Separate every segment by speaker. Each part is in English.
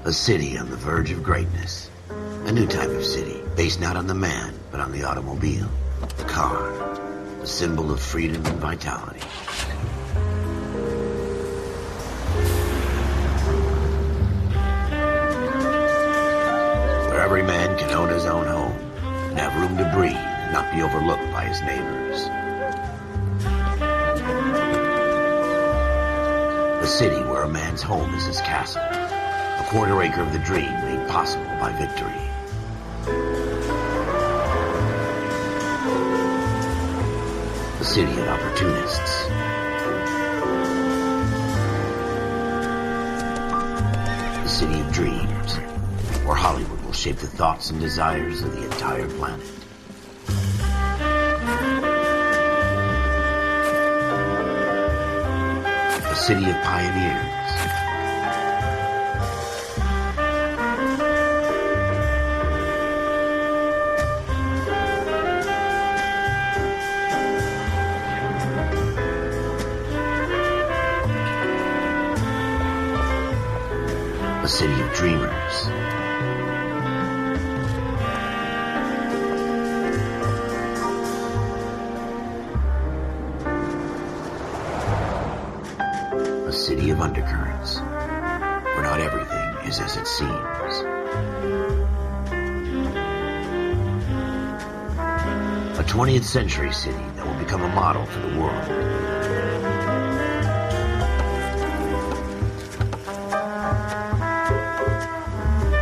Speaker 1: A city on the verge of greatness. A new type of city, based not on the man, but on the automobile. The car. The symbol of freedom and vitality. Where every man can own his own home, and have room to breathe, and not be overlooked by his neighbors. A city where a man's home is his castle. A quarter acre of the dream made possible by victory. A city of opportunists. A city of dreams, where Hollywood will shape the thoughts and desires of the entire planet. A city of pioneers. A city of dreamers. A city of undercurrents, where not everything is as it seems. A 20th century city that will become a model for the world.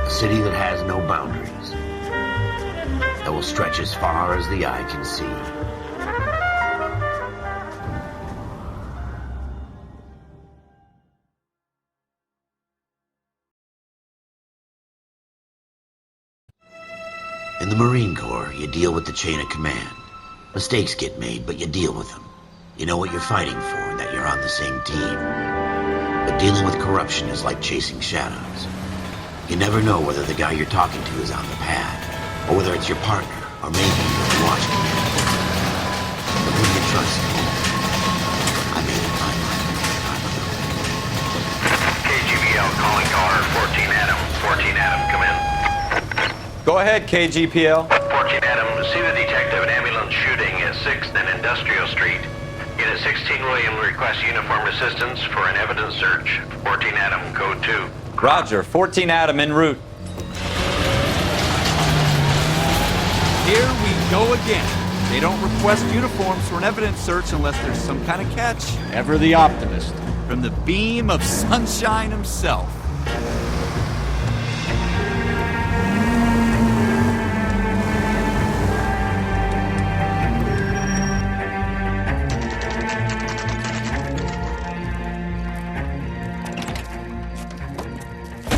Speaker 1: A city that has no boundaries, that will stretch as far as the eye can see. In the Marine Corps, you deal with the chain of command. Mistakes get made, but you deal with them. You know what you're fighting for and that you're on the same team. But dealing with corruption is like chasing shadows. You never know whether the guy you're talking to is on the pad, or whether it's your partner, or maybe you're the watch commander. But who do you trust? I made it my mind time ago.
Speaker 2: KGBL calling caller 14 Adam. 14 Adam, come in.
Speaker 3: Go ahead, KGPL.
Speaker 2: 14 Adam, see the detective, an ambulance shooting at 6th and Industrial Street. Unit 16 William requests uniform assistance for an evidence search. 14 Adam, code 2.
Speaker 3: Roger, 14 Adam en route.
Speaker 4: Here we go again. They don't request uniforms for an evidence search unless there's some kind of catch.
Speaker 5: Ever the optimist.
Speaker 4: From the beam of sunshine himself.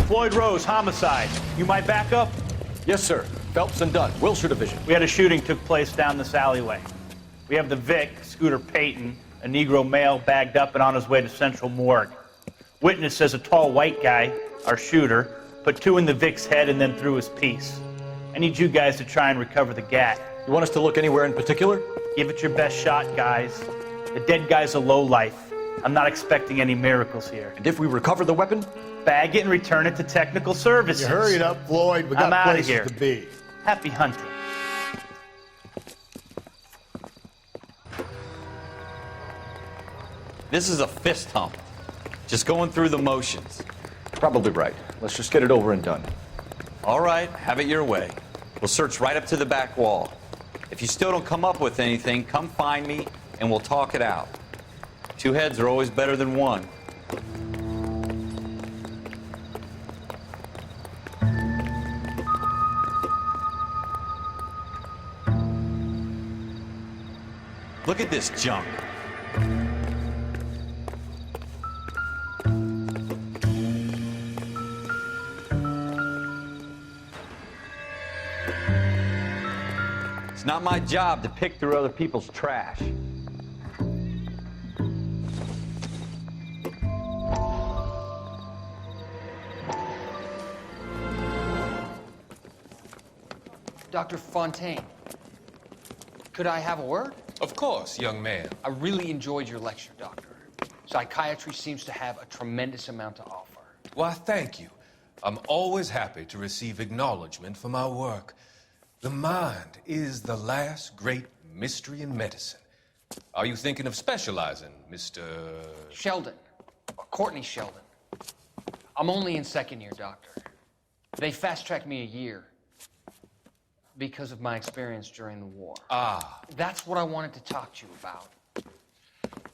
Speaker 6: Floyd Rose, homicide. You might back up?
Speaker 5: Yes, sir. Phelps and Dunn, Wilshire Division.
Speaker 6: We had a shooting took place down this alleyway. We have the Vic, Scooter Payton, a Negro male bagged up and on his way to Central Morgue. Witness says a tall white guy, our shooter, put 2 in the Vic's head and then threw his piece. I need you guys to try and recover the gat.
Speaker 5: You want us to look anywhere in particular?
Speaker 6: Give it your best shot, guys. The dead guy's a lowlife. I'm not expecting any miracles here.
Speaker 5: And if we recover the weapon?
Speaker 6: Bag it and return it to technical services.
Speaker 7: You hurried up, Floyd. We
Speaker 6: I'm
Speaker 7: got
Speaker 6: outta
Speaker 7: places
Speaker 6: here.
Speaker 7: to be.
Speaker 6: Happy hunting.
Speaker 3: This is a fist hump. Just going through the motions.
Speaker 5: Probably right. Let's just get it over and done.
Speaker 3: All right, have it your way. We'll search right up to the back wall. If you still don't come up with anything, come find me and we'll talk it out. 2 heads are always better than 1. Look at this junk. It's not my job to pick through other people's trash.
Speaker 8: Dr. Fontaine, could I have a word?
Speaker 9: Of course, young man.
Speaker 8: I really enjoyed your lecture, Doctor. Psychiatry seems to have a tremendous amount to offer.
Speaker 9: Why, thank you.
Speaker 7: I'm always happy to receive acknowledgement for my work. The mind is the last great mystery in medicine. Are you thinking of specializing, Mr.
Speaker 8: Sheldon. Or Courtney Sheldon. I'm only in second year, Doctor. They fast-tracked me a year because of my experience during the war.
Speaker 7: Ah.
Speaker 8: That's what I wanted to talk to you about.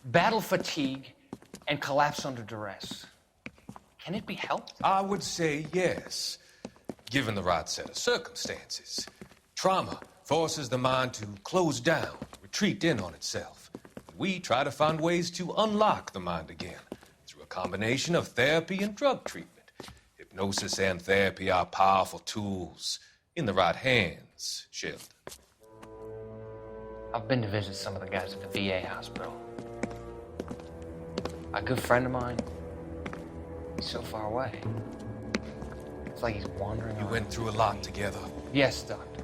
Speaker 8: Battle fatigue and collapse under duress. Can it be helped?
Speaker 7: I would say yes, given the right set of circumstances. Trauma forces the mind to close down, retreat in on itself. We try to find ways to unlock the mind again through a combination of therapy and drug treatment. Hypnosis and therapy are powerful tools in the right hands, Sheldon.
Speaker 8: I've been to visit some of the guys at the VA hospital. A good friend of mine, he's so far away. It's like he's wandering
Speaker 7: You
Speaker 8: around.
Speaker 7: went through a lot together.
Speaker 8: Yes, Doctor.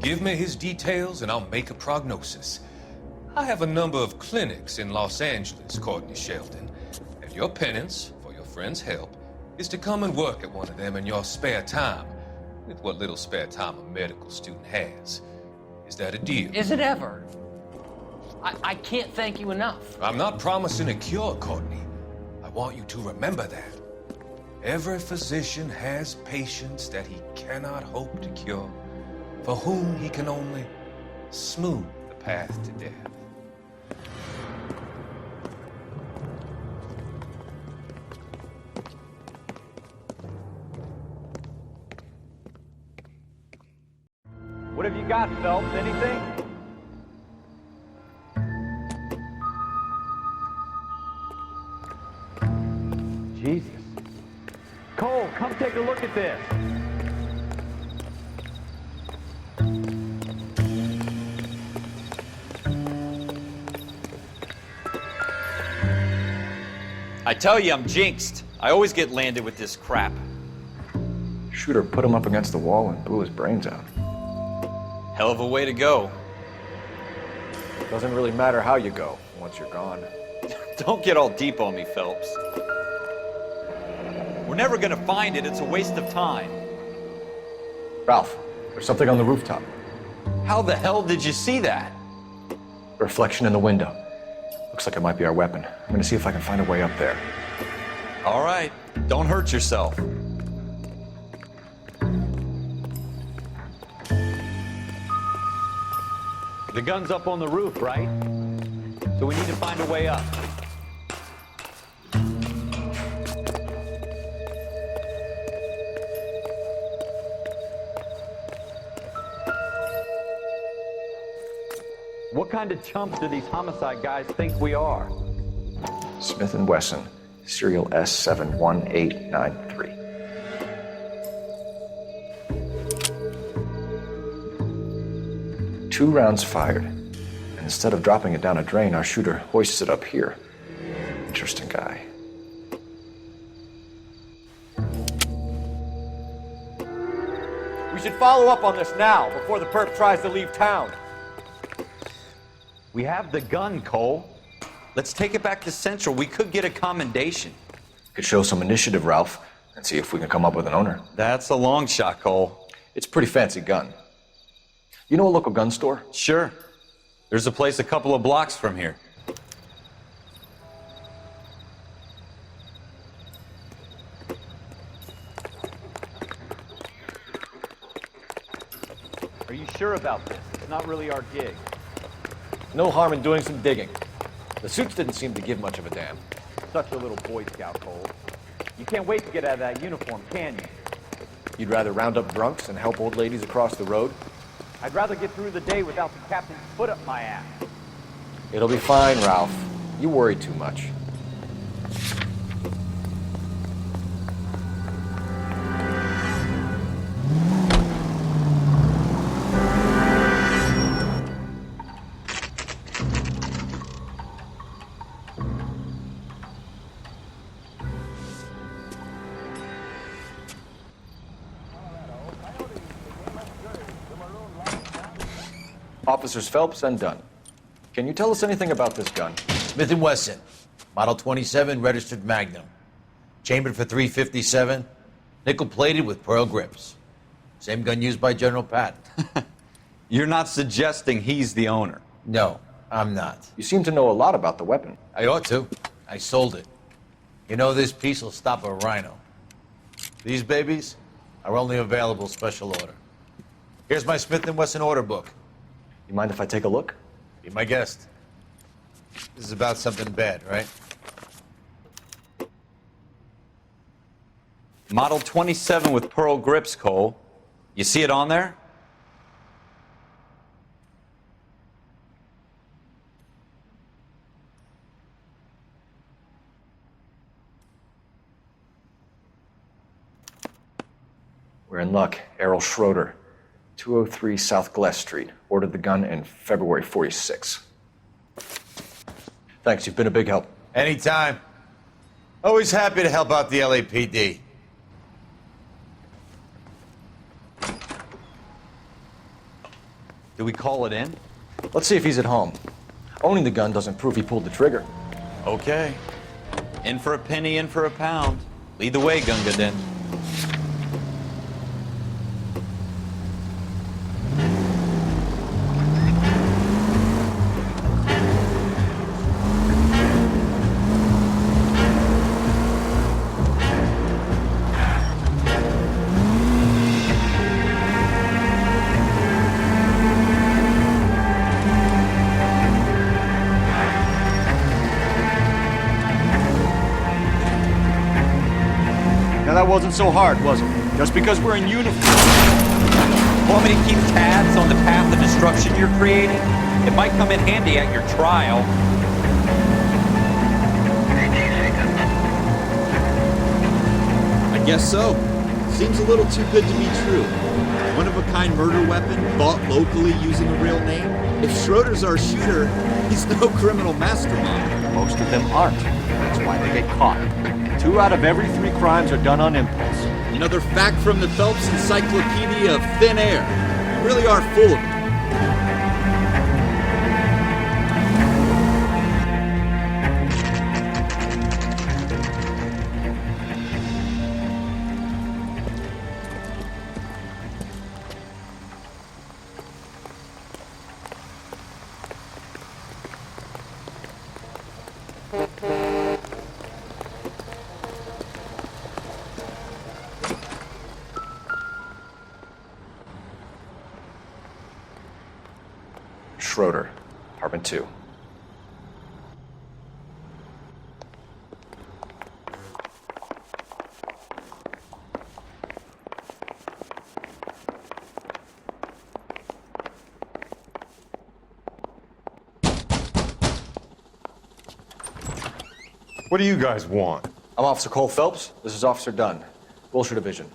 Speaker 7: Give me his details and I'll make a prognosis. I have a number of clinics in Los Angeles, Courtney Sheldon, and your penance for your friend's help is to come and work at one of them in your spare time, with what little spare time a medical student has. Is that a deal?
Speaker 8: Is it ever? I can't thank you enough.
Speaker 7: I'm not promising a cure, Courtney. I want you to remember that. Every physician has patients that he cannot hope to cure, for whom he can only smooth the path to death.
Speaker 4: What have you got, Phelps? Anything? Jesus. Cole, come take a look at this.
Speaker 3: I tell you, I'm jinxed. I always get landed with this crap.
Speaker 5: Shooter put him up against the wall and blew his brains out.
Speaker 3: Hell of a way to go.
Speaker 5: Doesn't really matter how you go once you're gone.
Speaker 3: Don't get all deep on me, Phelps. We're never gonna find it. It's a waste of time.
Speaker 5: Ralph, there's something on the rooftop.
Speaker 3: How the hell did you see that?
Speaker 5: A reflection in the window. Looks like it might be our weapon. I'm gonna see if I can find a way up there.
Speaker 3: All right. Don't hurt yourself.
Speaker 4: The gun's up on the roof, right? So we need to find a way up. What kind of chumps do these homicide guys think we are?
Speaker 5: Smith & Wesson, serial S71893. Two rounds fired, and instead of dropping it down a drain, our shooter hoists it up here. Interesting guy.
Speaker 9: We should follow up on this now, before the perp tries to leave town.
Speaker 3: We have the gun, Cole. Let's take it back to Central. We could get a commendation.
Speaker 5: Could show some initiative, Ralph, and see if we can come up with an owner.
Speaker 3: That's a long shot, Cole.
Speaker 5: It's a pretty fancy gun. You know a local gun store?
Speaker 3: Sure. There's a place a couple of blocks from here.
Speaker 4: Are you sure about this? It's not really our gig.
Speaker 5: No harm in doing some digging. The suits didn't seem to give much of a damn.
Speaker 4: Such a little Boy Scout, Cole. You can't wait to get out of that uniform, can you?
Speaker 5: You'd rather round up drunks and help old ladies across the road?
Speaker 4: I'd rather get through the day without the captain's foot up my ass.
Speaker 5: It'll be fine, Ralph. You worry too much. Officers Phelps and Dunn. Can you tell us anything about this gun?
Speaker 1: Smith & Wesson, Model 27, registered Magnum. Chambered for .357, nickel-plated with pearl grips. Same gun used by General Patton.
Speaker 3: You're not suggesting he's the owner?
Speaker 1: No, I'm not.
Speaker 5: You seem to know a lot about the weapon.
Speaker 1: I ought to. I sold it. You know, this piece will stop a rhino. These babies are only available special order. Here's my Smith & Wesson order book.
Speaker 5: You mind if I take a look?
Speaker 1: Be my guest. This is about something bad, right?
Speaker 3: Model 27 with pearl grips, Cole. You see it on there?
Speaker 5: We're in luck. Errol Schroeder, 203 South Glass Street. Ordered the gun in February '46. Thanks, you've been a big help.
Speaker 1: Anytime. Always happy to help out the LAPD.
Speaker 3: Do we call it in?
Speaker 5: Let's see if he's at home. Owning the gun doesn't prove he pulled the trigger.
Speaker 3: Okay. In for a penny, in for a pound. Lead the way, Gunga Din.
Speaker 9: Now that wasn't so hard, was it? Just because we're in uniform.
Speaker 3: Want me to keep tabs on the path of destruction you're creating? It might come in handy at your trial.
Speaker 4: I guess so. Seems a little too good to be true. One-of-a-kind murder weapon bought locally using a real name? If Schroeder's our shooter, he's no criminal mastermind.
Speaker 9: Most of them aren't. That's why they get caught. 2 out of every 3 crimes are done on impulse.
Speaker 4: Another fact from the Phelps Encyclopedia of Thin Air. You really are full of it.
Speaker 5: Schroeder, apartment 2.
Speaker 10: What do you guys want?
Speaker 5: I'm Officer Cole Phelps. This is Officer Dunn, Wilshire Division.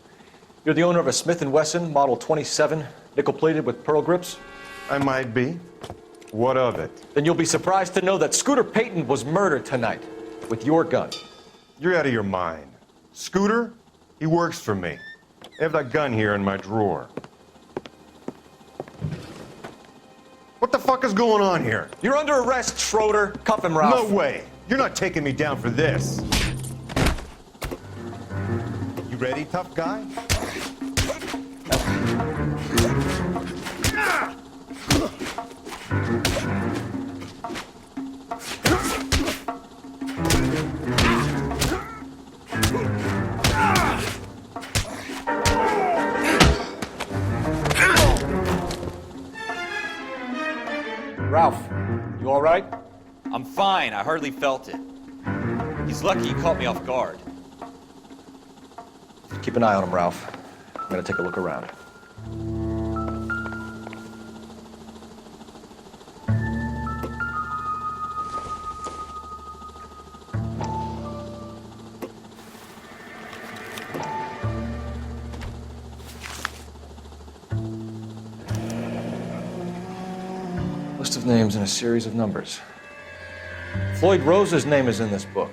Speaker 5: You're the owner of a Smith & Wesson Model 27, nickel-plated with pearl grips?
Speaker 10: I might be. What of it?
Speaker 5: Then you'll be surprised to know that Scooter Payton was murdered tonight with your gun.
Speaker 10: You're out of your mind. Scooter? He works for me. I have that gun here in my drawer. What the fuck is going on here?
Speaker 5: You're under arrest, Schroeder. Cuff him, Ralph.
Speaker 10: No way. You're not taking me down for this. You ready, tough guy?
Speaker 9: Ralph, you all right?
Speaker 3: I'm fine. I hardly felt it. He's lucky he caught me off guard.
Speaker 5: Keep an eye on him, Ralph. I'm gonna take a look around. List of names and a series of numbers. Floyd Rose's name is in this book.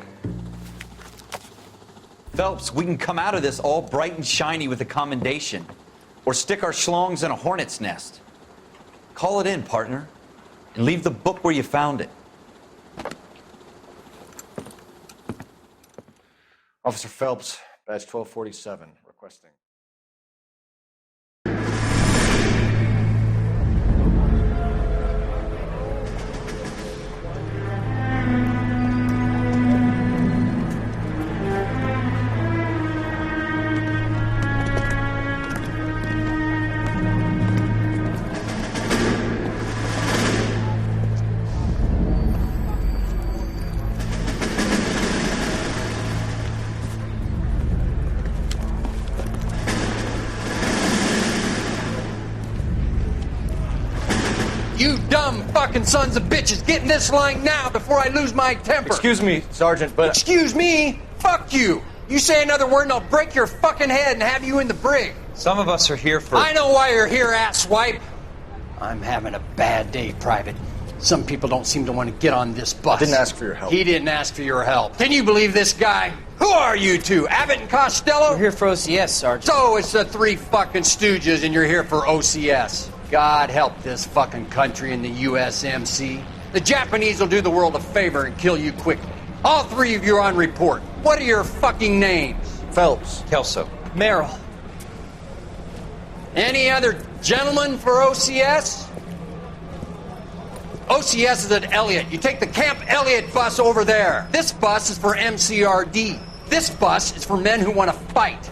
Speaker 3: Phelps, we can come out of this all bright and shiny with a commendation. Or stick our schlongs in a hornet's nest. Call it in, partner. And leave the book where you found it.
Speaker 5: Officer Phelps, badge 1247, requesting.
Speaker 8: You dumb fucking sons of bitches, get in this line now before I lose my temper.
Speaker 5: Excuse me, Sergeant, but...
Speaker 8: Excuse me? Fuck you. You say another word and I'll break your fucking head and have you in the brig.
Speaker 3: Some of us are here for...
Speaker 8: I know why you're here, asswipe. I'm having a bad day, Private. Some people don't seem to want to get on this bus.
Speaker 5: I didn't ask for your help.
Speaker 8: He didn't ask for your help. Can you believe this guy? Who are you two? Abbott and Costello?
Speaker 11: We're here for OCS, Sergeant.
Speaker 8: So it's the three fucking stooges and you're here for OCS. God help this fucking country and the USMC. The Japanese will do the world a favor and kill you quickly. All three of you are on report. What are your fucking names?
Speaker 5: Phelps.
Speaker 3: Kelso.
Speaker 11: Merrill.
Speaker 8: Any other gentlemen for OCS? OCS is at Elliott. You take the Camp Elliott bus over there. This bus is for MCRD. This bus is for men who want to fight.